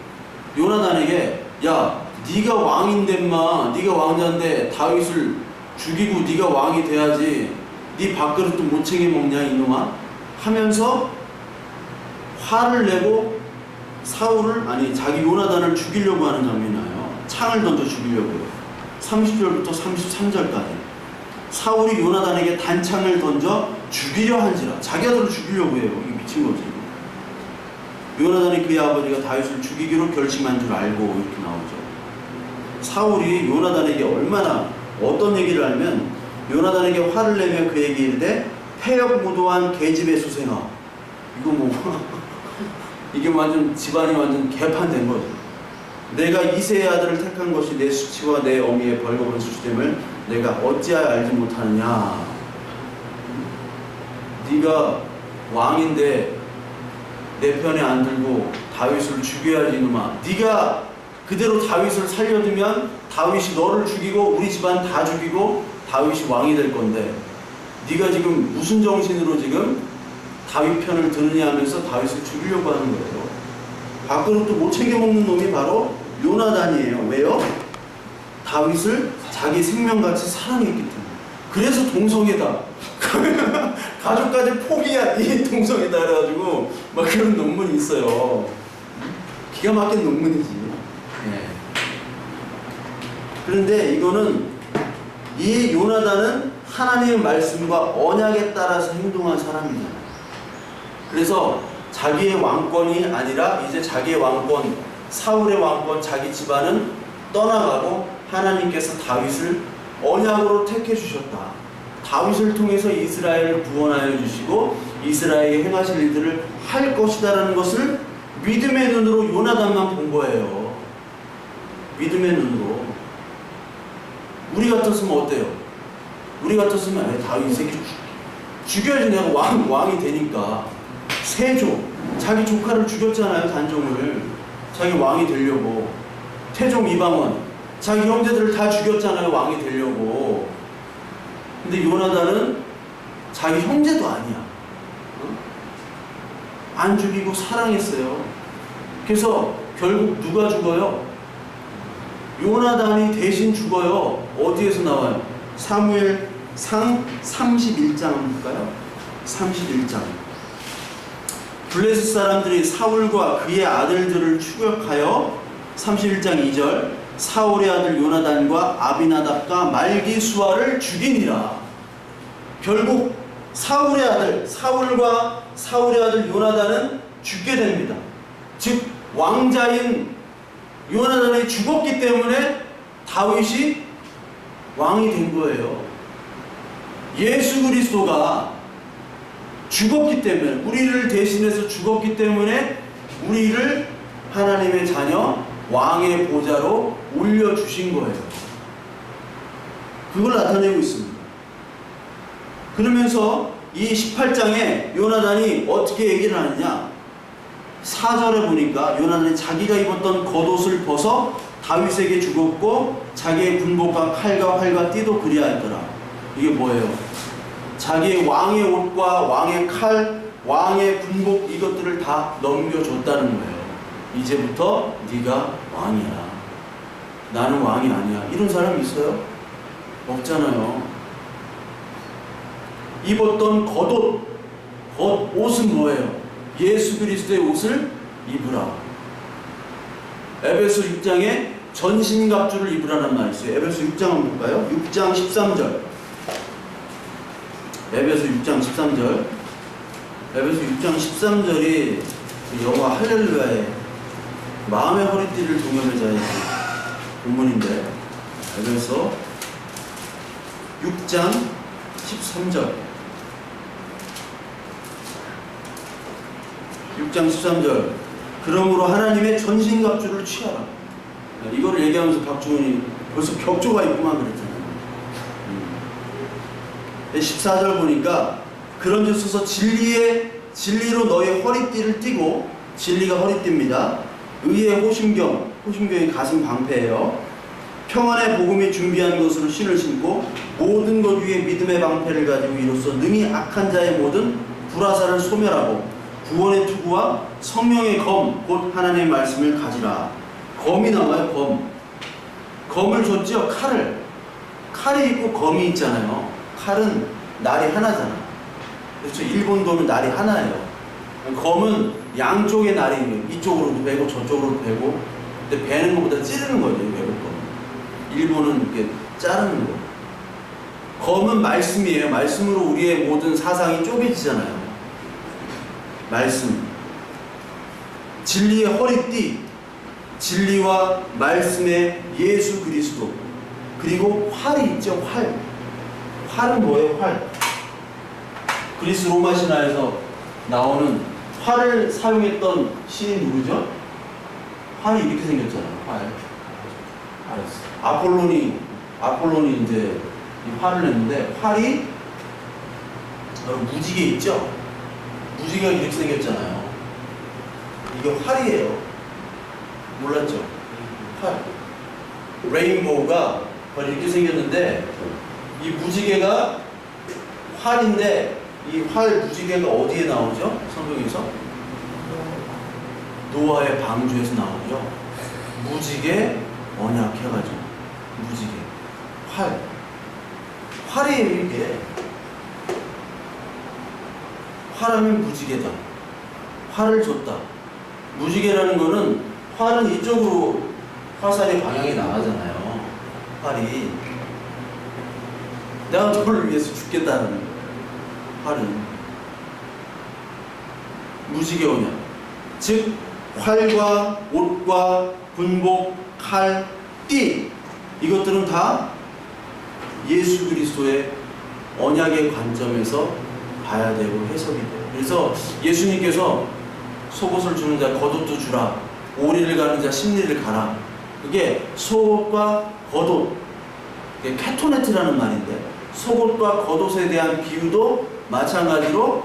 요나단에게, 야, 네가 왕인데 마, 네가 왕자인데 다윗을 죽이고 네가 왕이 돼야지, 네 밥그릇도 못 챙겨 먹냐 이놈아, 하면서 화를 내고 사울을, 아니 자기 요나단을 죽이려고 하는 장면이 나요. 창을 던져 죽이려고요. 30절부터 33절까지 사울이 요나단에게 단창을 던져 죽이려 한지라, 자기 아들을 죽이려고 해요. 이게 미친 거지. 요나단이 그의 아버지가 다윗을 죽이기로 결심한 줄 알고, 이렇게 나오죠. 사울이 요나단에게 얼마나, 어떤 얘기를 하면, 요나단에게 화를 내며 그에게 이르되 폐역무도한 계집의 수생아, 이거 뭐 이게 완전 집안이 완전 개판된 거죠. 내가 이새의 아들을 택한 것이 내 수치와 내 어미의 벌거벗은 수치됨을 내가 어찌하여 알지 못하느냐. 네가 왕인데 내 편에 안 들고 다윗을 죽여야지 이놈아. 네가 그대로 다윗을 살려두면 다윗이 너를 죽이고 우리 집안 다 죽이고 다윗이 왕이 될 건데, 네가 지금 무슨 정신으로 지금 다윗 편을 드느냐 하면서 다윗을 죽이려고 하는 거예요. 밥그릇도 못 챙겨 먹는 놈이 바로 요나단이에요. 왜요? 다윗을 자기 생명같이 사랑했기 때문에. 그래서 동성애다. 가족까지 포기한 이 동성애다 그래가지고 막 그런 논문이 있어요. 기가 막힌 논문이지. 네. 그런데 이거는, 이 요나단은 하나님의 말씀과 언약에 따라서 행동한 사람이잖아요. 그래서 자기의 왕권이 아니라 이제 자기의 왕권, 사울의 왕권, 자기 집안은 떠나가고 하나님께서 다윗을 언약으로 택해 주셨다. 다윗을 통해서 이스라엘을 구원하여 주시고 이스라엘에 행하실 일들을 할 것이다라는 것을 믿음의 눈으로 요나단만 본 거예요. 믿음의 눈으로. 우리 같았으면 어때요? 우리 같았으면 다윗 이 새끼 죽여야지, 내가 왕이 되니까. 세조, 자기 조카를 죽였잖아요. 단종을. 자기 왕이 되려고. 태종 이방원, 자기 형제들을 다 죽였잖아요. 왕이 되려고. 근데 요나단은 자기 형제도 아니야. 안 죽이고 사랑했어요. 그래서 결국 누가 죽어요? 요나단이 대신 죽어요. 어디에서 나와요? 사무엘상 31장 한번 볼까요? 31장. 블레셋 사람들이 사울과 그의 아들들을 추격하여, 31장 2절, 사울의 아들 요나단과 아비나답과 말기수아를 죽이니라. 결국 사울의 아들, 사울과 사울의 아들 요나단은 죽게 됩니다. 즉 왕자인 요나단이 죽었기 때문에 다윗이 왕이 된 거예요. 예수 그리스도가 죽었기 때문에, 우리를 대신해서 죽었기 때문에 우리를 하나님의 자녀, 왕의 보좌로 올려주신 거예요. 그걸 나타내고 있습니다. 그러면서 이 18장에 요나단이 어떻게 얘기를 하느냐, 4절에 보니까 요나단이 자기가 입었던 겉옷을 벗어 다윗에게 주었고 자기의 군복과 칼과 활과 띠도 그리하였더라. 이게 뭐예요? 자기의 왕의 옷과 왕의 칼, 왕의 군복 이것들을 다 넘겨줬다는 거예요. 이제부터 네가 왕이야. 나는 왕이 아니야. 이런 사람이 있어요? 없잖아요. 입었던 옷은 뭐예요? 예수 그리스도의 옷을 입으라. 에베소 6장에 전신갑주를 입으라는 말이 있어요. 에베소 6장 한번 볼까요? 6장 13절. 에베소 6장 13절. 에베소 6장 13절이 영화 할렐루야의 마음의 허리띠를 동여매자의 본문인데, 에베소 6장 13절. 6장 13절. 그러므로 하나님의 전신갑주를 취하라. 이거를 얘기하면서 박주훈이 벌써 격조가 있구만 그랬잖아요. 14절 보니까 그런즉 서서 진리로 너의 허리띠를 띠고, 진리가 허리띠입니다. 의의 호심경이 가슴 방패예요. 평안의 복음이 준비한 것으로 신을 신고 모든 것 위에 믿음의 방패를 가지고 이로써 능히 악한 자의 모든 불화살을 소멸하고 구원의 투구와 성령의 검, 곧 하나님의 말씀을 가지라. 검이 나와요. 검을 줬죠. 칼이 있고 검이 있잖아요. 칼은 날이 하나잖아. 그렇죠. 일본도는 날이 하나예요. 검은 양쪽의 날이 이쪽으로도 베고 저쪽으로도 베고, 근데 베는 것보다 찌르는 거죠. 외국 검은. 일본은 이렇게 자르는 거. 검은 말씀이에요. 말씀으로 우리의 모든 사상이 쪼개지잖아요. 말씀. 진리의 허리띠. 진리와 말씀의 예수 그리스도. 그리고 활이 있죠. 활은 뭐예요? 활. 그리스 로마 신화에서 나오는 활을 사용했던 신이 누구죠? 활이 이렇게 생겼잖아요. 활. 아폴론이 이제 이 활을 냈는데, 활이 무지개 있죠? 무지개가 이렇게 생겼잖아요. 이게 활이에요. 몰랐죠? 활. 레인보우가 이렇게 생겼는데, 이 무지개가 활인데, 이 활 무지개가 어디에 나오죠? 성경에서? 노아의 방주에서 나오죠. 무지개 언약해가지고 무지개 활이에요. 이게 활하면 무지개다. 활을 줬다. 무지개라는 거는, 활은 이쪽으로 화살의 방향이 나가잖아요. 활이 내가 너를 위해서 죽겠다는 거예요. 활은 무지개 언약. 즉 활과 옷과 군복, 칼, 띠, 이것들은 다 예수 그리스도의 언약의 관점에서 봐야 되고 해석이 돼요. 그래서 예수님께서 속옷을 주는 자 겉옷도 주라, 오리를 가는 자 십리를 가라. 그게 속옷과 겉옷, 그게 캐토네트라는 말인데, 속옷과 겉옷에 대한 비유도 마찬가지로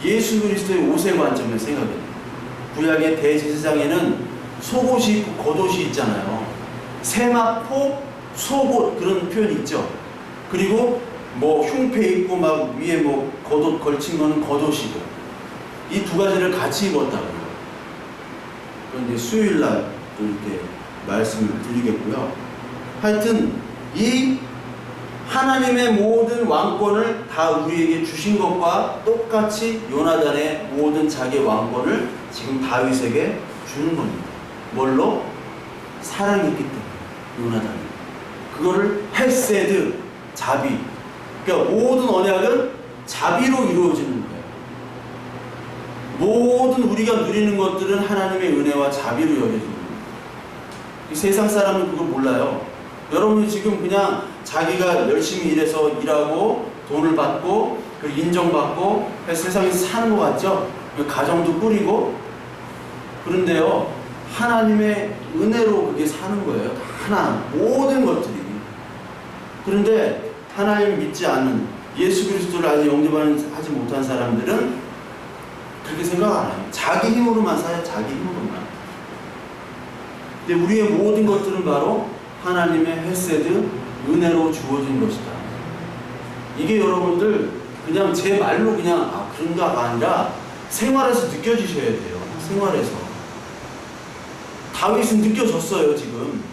예수 그리스도의 옷의 관점에서 생각해요. 구약의 대제사장에는 속옷이 있고 겉옷이 있잖아요. 세마포, 속옷, 그런 표현이 있죠. 그리고 뭐 흉패 있고 막 위에 뭐 겉옷 걸친 거는 겉옷이고, 이 두 가지를 같이 입었다고요. 그런데 수요일날 또 이렇게 말씀을 드리겠고요. 하여튼 이 하나님의 모든 왕권을 다 우리에게 주신 것과 똑같이 요나단의 모든 자기 왕권을 지금 다윗에게 주는 겁니다. 뭘로? 사랑이 있기 때문에. 요나단이 그거를 헤세드, 자비. 그러니까 모든 언약은 자비로 이루어지는 거예요. 모든 우리가 누리는 것들은 하나님의 은혜와 자비로 여겨지는 거예요. 이 세상 사람은 그걸 몰라요. 여러분이 지금 그냥 자기가 열심히 일해서 일하고 돈을 받고 그리고 인정받고 세상에서 사는 것 같죠? 가정도 꾸리고. 그런데요, 하나님의 은혜로 그게 사는 거예요. 하나, 모든 것들이. 그런데 하나님 믿지 않는, 예수 그리스도를 아직 영접하지 못한 사람들은 그렇게 생각 안 해요. 자기 힘으로만 사요. 자기 힘으로만. 근데 우리의 모든 것들은 바로 하나님의 헤세드, 은혜로 주어진 것이다. 이게 여러분들 그냥 제 말로 그냥 그런가가 아니라 생활에서 느껴지셔야 돼요. 생활에서. 다윗은 느껴졌어요. 지금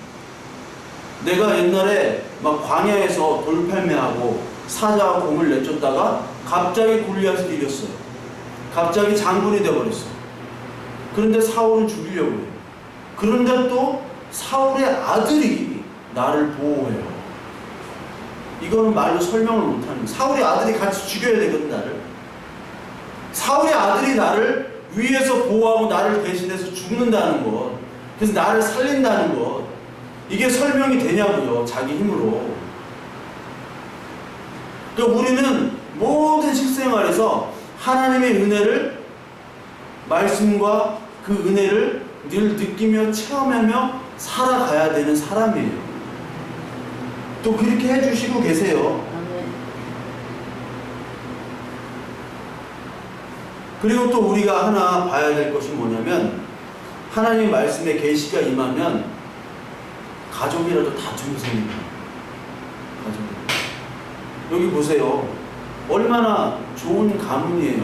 내가 옛날에 막 광야에서 돌팔매하고 사자와 공을 내쫓다가 갑자기 골리앗을 이겼어요. 갑자기 장군이 되어버렸어요. 그런데 사울은 죽이려고 해요. 그런데 또 사울의 아들이 나를 보호해요. 이거는 말로 설명을 못하는 거예요. 사울의 아들이 같이 죽여야 되거든, 나를. 사울의 아들이 나를 위에서 보호하고 나를 대신해서 죽는다는 것, 그래서 나를 살린다는 것, 이게 설명이 되냐고요. 자기 힘으로. 그러니까 우리는 모든 실생활에서 하나님의 은혜를, 말씀과 그 은혜를 늘 느끼며 체험하며 살아가야 되는 사람이에요. 또 그렇게 해주시고 계세요. 그리고 또 우리가 하나 봐야 될 것이 뭐냐면, 하나님의 말씀에 계시가 임하면 가족이라도 다툼이 생깁니다. 가족이. 여기 보세요. 얼마나 좋은 가문이에요.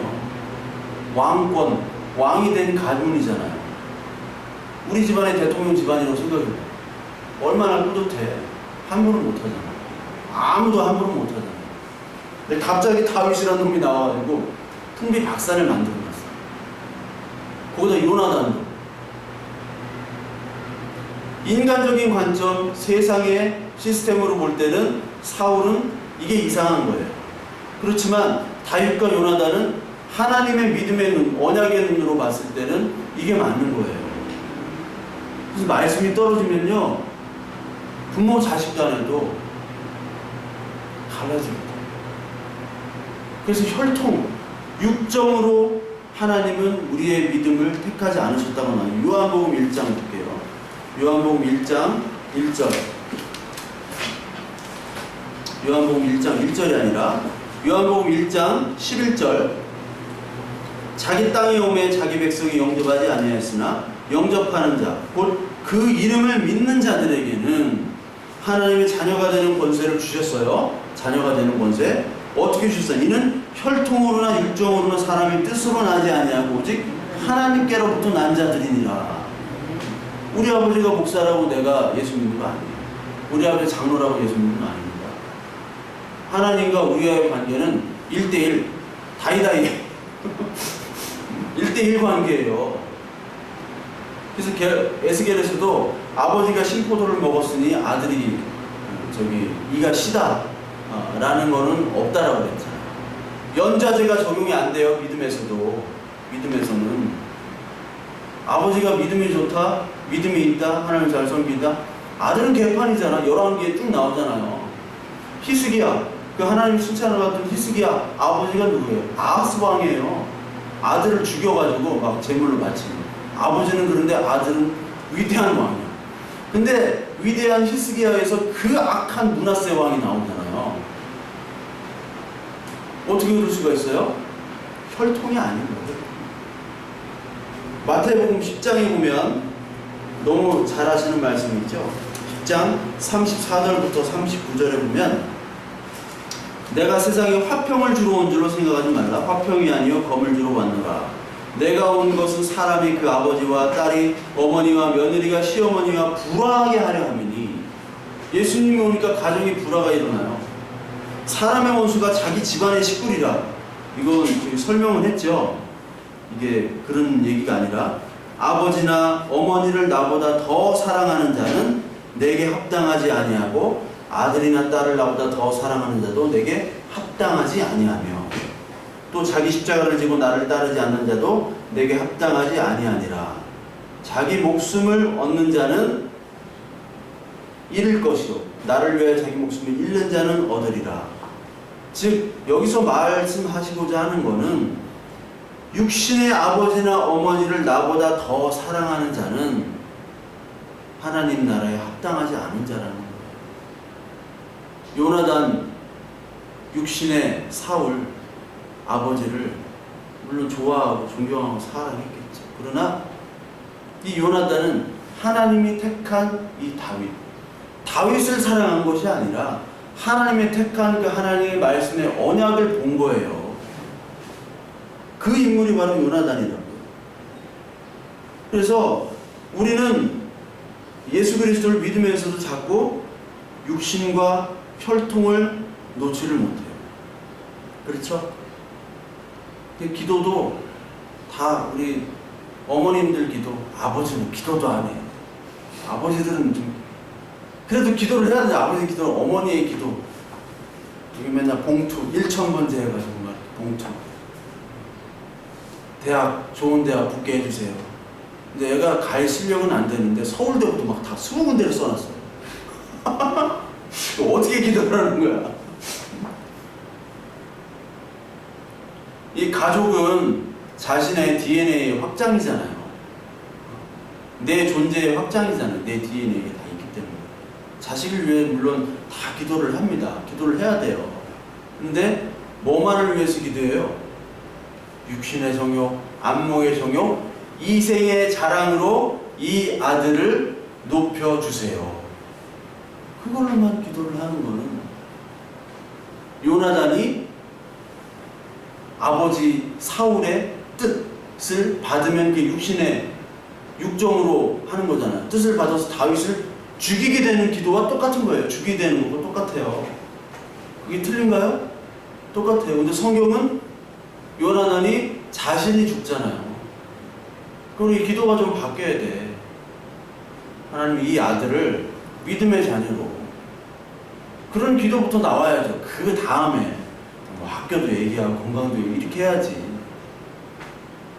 왕권, 왕이 된 가문이잖아요. 우리 집안의 대통령 집안이라고 생각해요. 얼마나 뿌듯해. 함부로 못하잖아. 아무도 함부로 못하잖아. 근데 갑자기 다윗이라는 놈이 나와가지고 풍비 박산을 만들어놨어. 거기다 요나단도. 인간적인 관점, 세상의 시스템으로 볼 때는 사울은 이게 이상한 거예요. 그렇지만 다윗과 요나단은 하나님의 믿음의 눈, 언약의 눈으로 봤을 때는 이게 맞는 거예요. 그래서 말씀이 떨어지면요, 부모 자식 간에도 갈라집니다. 그래서 혈통, 육정으로 하나님은 우리의 믿음을 택하지 않으셨다고 나와요. 요한복음 1장 볼게요. 요한복음 1장 1절. 요한복음 1장 1절이 아니라 요한복음 1장 11절. 자기 땅에 오매 자기 백성이 영접하지 아니하였으나 영접하는 자, 곧 그 이름을 믿는 자들에게는 하나님의 자녀가 되는 권세를 주셨어요. 자녀가 되는 권세. 어떻게 주셨어요? 이는 혈통으로나 육정으로나 사람의 뜻으로 나지 아니하고 오직 하나님께로부터 난 자들이니라. 우리 아버지가 목사라고 내가 예수 믿는 거 아니에요. 우리 아버지 장로라고 예수 믿는 거 아닙니다. 하나님과 우리와의 관계는 1대1, 다이다이 1대1 관계예요. 그래서 에스겔에서도 아버지가 신포도를 먹었으니 아들이 이가 시다 라는 거는 없다라고 그랬잖아요. 연좌제가 적용이 안 돼요. 믿음에서는 아버지가 믿음이 좋다, 믿음이 있다, 하나님 잘 섬긴다. 아들은 개판이잖아. 11개 쭉 나오잖아요. 히스기야, 그 하나님 칭찬을 받던 히스기야, 아버지가 누구예요? 아하스 왕이에요. 아들을 죽여가지고 막 제물로 바치는. 아버지는 그런데 아들은 위대한 왕이야. 근데 위대한 히스기야에서 그 악한 므낫세 왕이 나오잖아요. 어떻게 그럴 수가 있어요? 혈통이 아닌 거예요. 마태복음 10장에 보면 너무 잘 아시는 말씀이 있죠. 10장 34절부터 39절에 보면, 내가 세상에 화평을 주러 온 줄로 생각하지 말라. 화평이 아니요 검을 주러 왔노라. 내가 온 것은 사람이 그 아버지와 딸이, 어머니와 며느리가 시어머니와 불화하게 하려 함이니. 예수님이 오니까 가정에 불화가 일어나요. 사람의 원수가 자기 집안의 식구리라. 이건 저희 설명을 했죠. 이게 그런 얘기가 아니라, 아버지나 어머니를 나보다 더 사랑하는 자는 내게 합당하지 아니하고 아들이나 딸을 나보다 더 사랑하는 자도 내게 합당하지 아니하며, 또 자기 십자가를 지고 나를 따르지 않는 자도 내게 합당하지 아니하니라. 자기 목숨을 얻는 자는 잃을 것이요 나를 위하여 자기 목숨을 잃는 자는 얻으리라. 즉 여기서 말씀하시고자 하는 것은, 육신의 아버지나 어머니를 나보다 더 사랑하는 자는 하나님 나라에 합당하지 않은 자라는 거예요. 요나단, 육신의 사울 아버지를 물론 좋아하고 존경하고 사랑했겠죠. 그러나 이 요나단은 하나님이 택한 이 다윗을 사랑한 것이 아니라 하나님의 택한 그 하나님의 말씀의 언약을 본 거예요. 그 인물이 바로 요나단이라고요. 그래서 우리는 예수 그리스도를 믿으면서도 자꾸 육신과 혈통을 놓지를 못해요. 그렇죠? 기도도 다 우리 어머님들 기도, 아버지는 기도도 안 해요. 아버지들은 좀 그래도 기도를 해야 되는데 아버지 기도는 어머니의 기도. 여기 맨날 봉투 1,000번째 해가지고 막 봉투. 대학 좋은 대학 붙게 해주세요. 근데 애가 갈 실력은 안 되는데 서울대부터 막 다 20군데를 써놨어요. 어떻게 기도를 하는 거야? 이 가족은 자신의 DNA의 확장이잖아요. 내 존재의 확장이잖아요. 내 DNA가 다 있기 때문에. 자식을 위해 물론 다 기도를 합니다. 기도를 해야 돼요. 근데 뭐만을 위해서 기도해요? 육신의 정욕, 안목의 정욕, 이생의 자랑으로 이 아들을 높여주세요. 그걸로만 기도를 하는 거는 요나단이 아버지 사울의 뜻을 받으면 그 육신의 육정으로 하는 거잖아요. 뜻을 받아서 다윗을 죽이게 되는 기도와 똑같은 거예요. 죽이게 되는 거고 똑같아요. 그게 틀린가요? 똑같아요. 근데 성경은 요나단이 자신이 죽잖아요. 그럼 이 기도가 좀 바뀌어야 돼. 하나님 이 아들을 믿음의 자녀로. 그런 기도부터 나와야죠. 그 다음에 뭐 학교도 얘기하고 건강도 얘기하고 이렇게 해야지.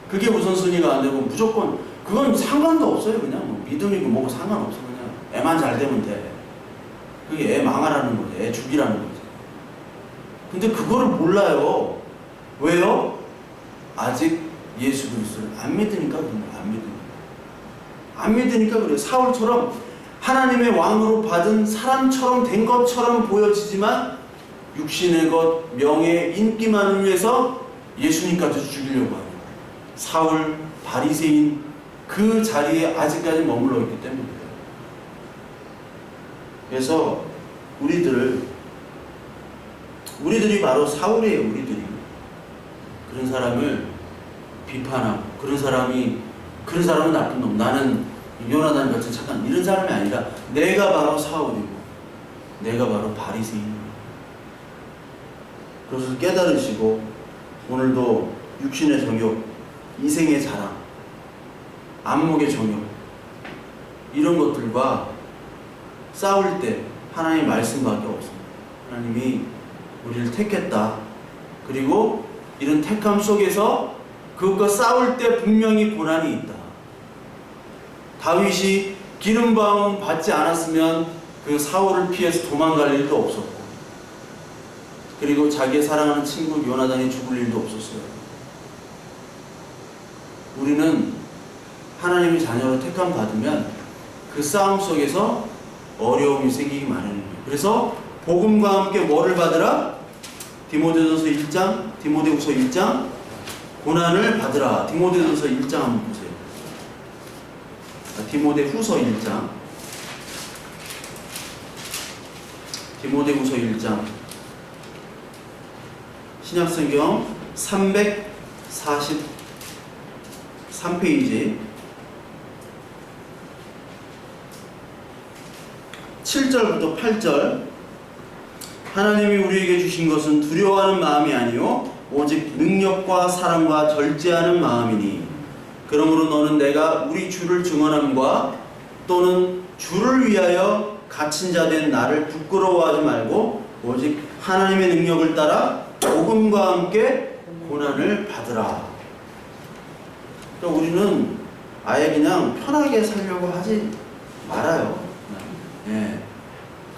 그게 우선순위가 안 되고 무조건 그건 상관도 없어요. 그냥 뭐 믿음이고 뭐고 상관없어. 그냥 애만 잘 되면 돼. 그게 애 망하라는 거지. 애 죽이라는 거지. 근데 그거를 몰라요. 왜요? 아직 예수 그리스도를 안 믿으니까 그런 거예요. 안 믿으니까 그래요. 사울처럼 하나님의 왕으로 받은 사람처럼 된 것처럼 보여지지만 육신의 것, 명예, 인기만을 위해서 예수님까지 죽이려고 합니다. 사울, 바리새인 그 자리에 아직까지 머물러 있기 때문이에요. 그래서 우리들이 바로 사울이에요. 우리들이 그런 사람을 비판하고 그런 사람은 나쁜 놈, 나는 요나단 같은 착한 이런 사람이 아니라 내가 바로 사울이고 내가 바로 바리새인입니다. 그것을 깨달으시고 오늘도 육신의 정욕, 이생의 자랑, 안목의 정욕 이런 것들과 싸울 때 하나님의 말씀밖에 없습니다. 하나님이 우리를 택했다. 그리고 이런 택함 속에서 그것과 싸울 때 분명히 고난이 있다. 다윗이 기름 부음 받지 않았으면 그 사울을 피해서 도망갈 일도 없었고, 그리고 자기의 사랑하는 친구 요나단이 죽을 일도 없었어요. 우리는 하나님의 자녀로 택함 받으면 그 싸움 속에서 어려움이 생기기 마련입니다. 그래서 복음과 함께 뭐를 받으라? 디모데전서 1장, 디모데후서 1장 고난을 받으라. 디모데전서 1장 한번 보세요. 디모데후서 1장, 디모데후서 1장 신약성경 343페이지 7절부터 8절. 하나님이 우리에게 주신 것은 두려워하는 마음이 아니요 오직 능력과 사랑과 절제하는 마음이니, 그러므로 너는 내가 우리 주를 증언함과 또는 주를 위하여 갇힌 자 된 나를 부끄러워하지 말고 오직 하나님의 능력을 따라 복음과 함께 고난을 받으라. 그러니까 우리는 아예 그냥 편하게 살려고 하지 말아요. 예,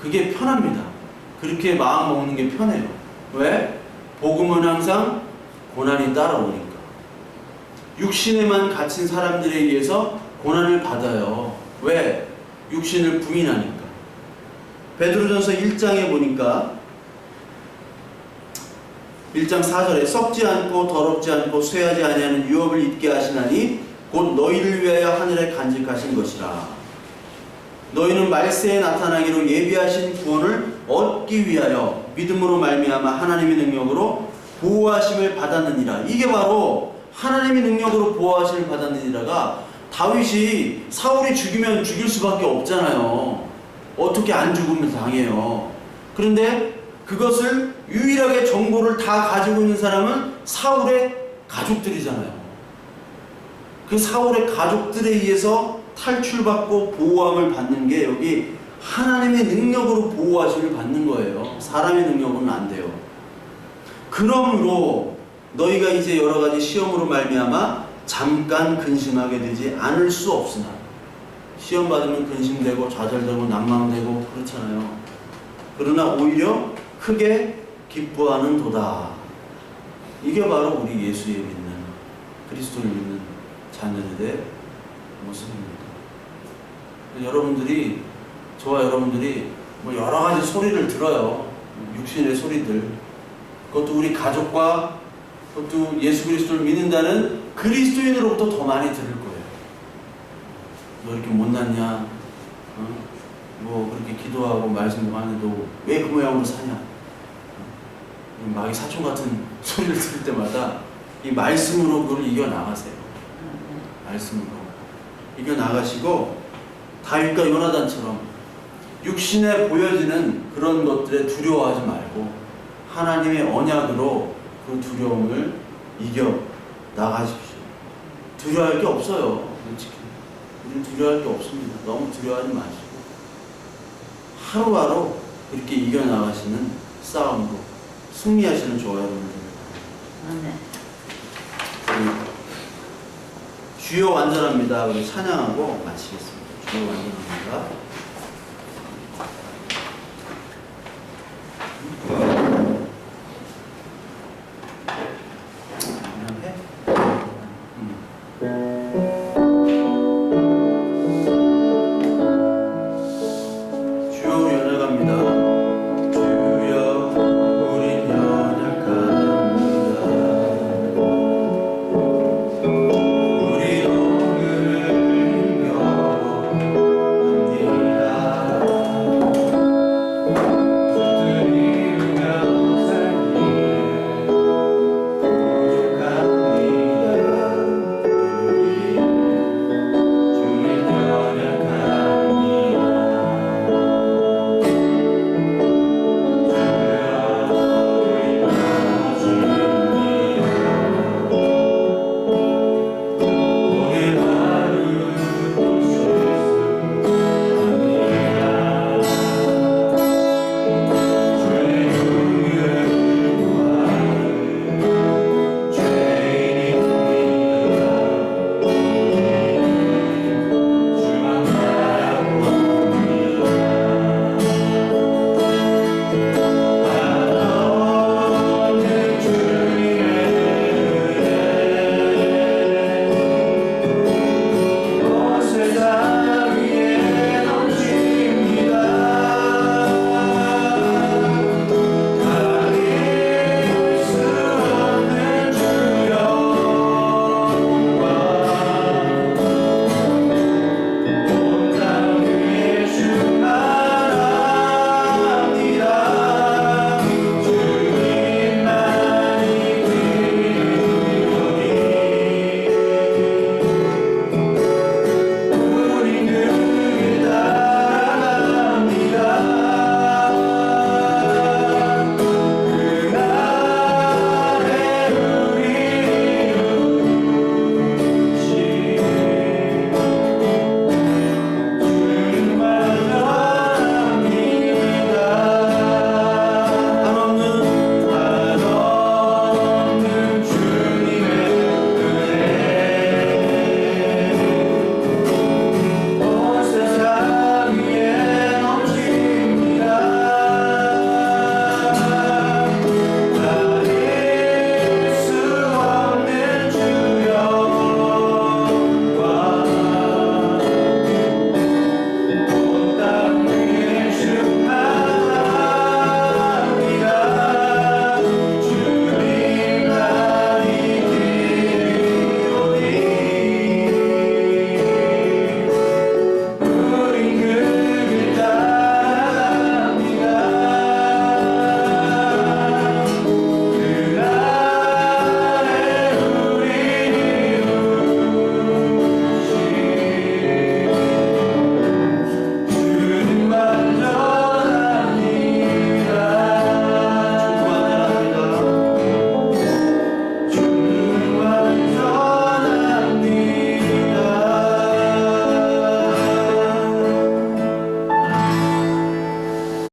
그게 편합니다. 그렇게 마음 먹는 게 편해요. 왜? 복음은 항상 고난이 따라오니까. 육신에만 갇힌 사람들에 의해서 고난을 받아요. 왜? 육신을 부인하니까. 베드로전서 1장에 보니까 1장 4절에 썩지 않고 더럽지 않고 쇠하지 아니하는 유업을 입게 하시나니 곧 너희를 위하여 하늘에 간직하신 것이라. 너희는 말세에 나타나기로 예비하신 구원을 얻기 위하여 믿음으로 말미암아 하나님의 능력으로 보호하심을 받았느니라. 이게 바로 하나님의 능력으로 보호하심을 받았느니라가 다윗이 사울이 죽이면 죽일 수밖에 없잖아요. 어떻게 안 죽으면 당해요. 그런데 그것을 유일하게 정보를 다 가지고 있는 사람은 사울의 가족들이잖아요. 그 사울의 가족들에 의해서 탈출받고 보호함을 받는 게 여기 하나님의 능력으로 보호하심을 받는 거예요. 사람의 능력은 안 돼요. 그러므로 너희가 이제 여러 가지 시험으로 말미암아 잠깐 근심하게 되지 않을 수 없으나, 시험 받으면 근심되고 좌절되고 난망되고 그렇잖아요. 그러나 오히려 크게 기뻐하는 도다. 이게 바로 우리 예수에 믿는, 그리스도를 믿는 자녀들의 모습입니다. 여러분들이, 저와 여러분들이 뭐 여러 가지 소리를 들어요. 육신의 소리들. 그것도 우리 가족과, 그것도 예수 그리스도를 믿는다는 그리스도인으로부터 더 많이 들을 거예요. 너 이렇게 못났냐? 뭐 그렇게 기도하고 말씀도 하는데도 왜 그 모양으로 사냐? 마귀 사촌 같은 소리를 들을 때마다 이 말씀으로 그걸 이겨나가세요. 말씀으로 이겨나가시고 다윗과 요나단처럼 육신에 보여지는 그런 것들에 두려워하지 말고 하나님의 언약으로 그 두려움을 이겨나가십시오. 두려워할 게 없어요. 솔직히 우리는 두려워할 게 없습니다. 너무 두려워하지 마시고 하루하루 그렇게 이겨나가시는 싸움으로 승리하시는 저와 여러분들. 주여 완전합니다. 우리 찬양하고 마치겠습니다. 주여 완전합니다.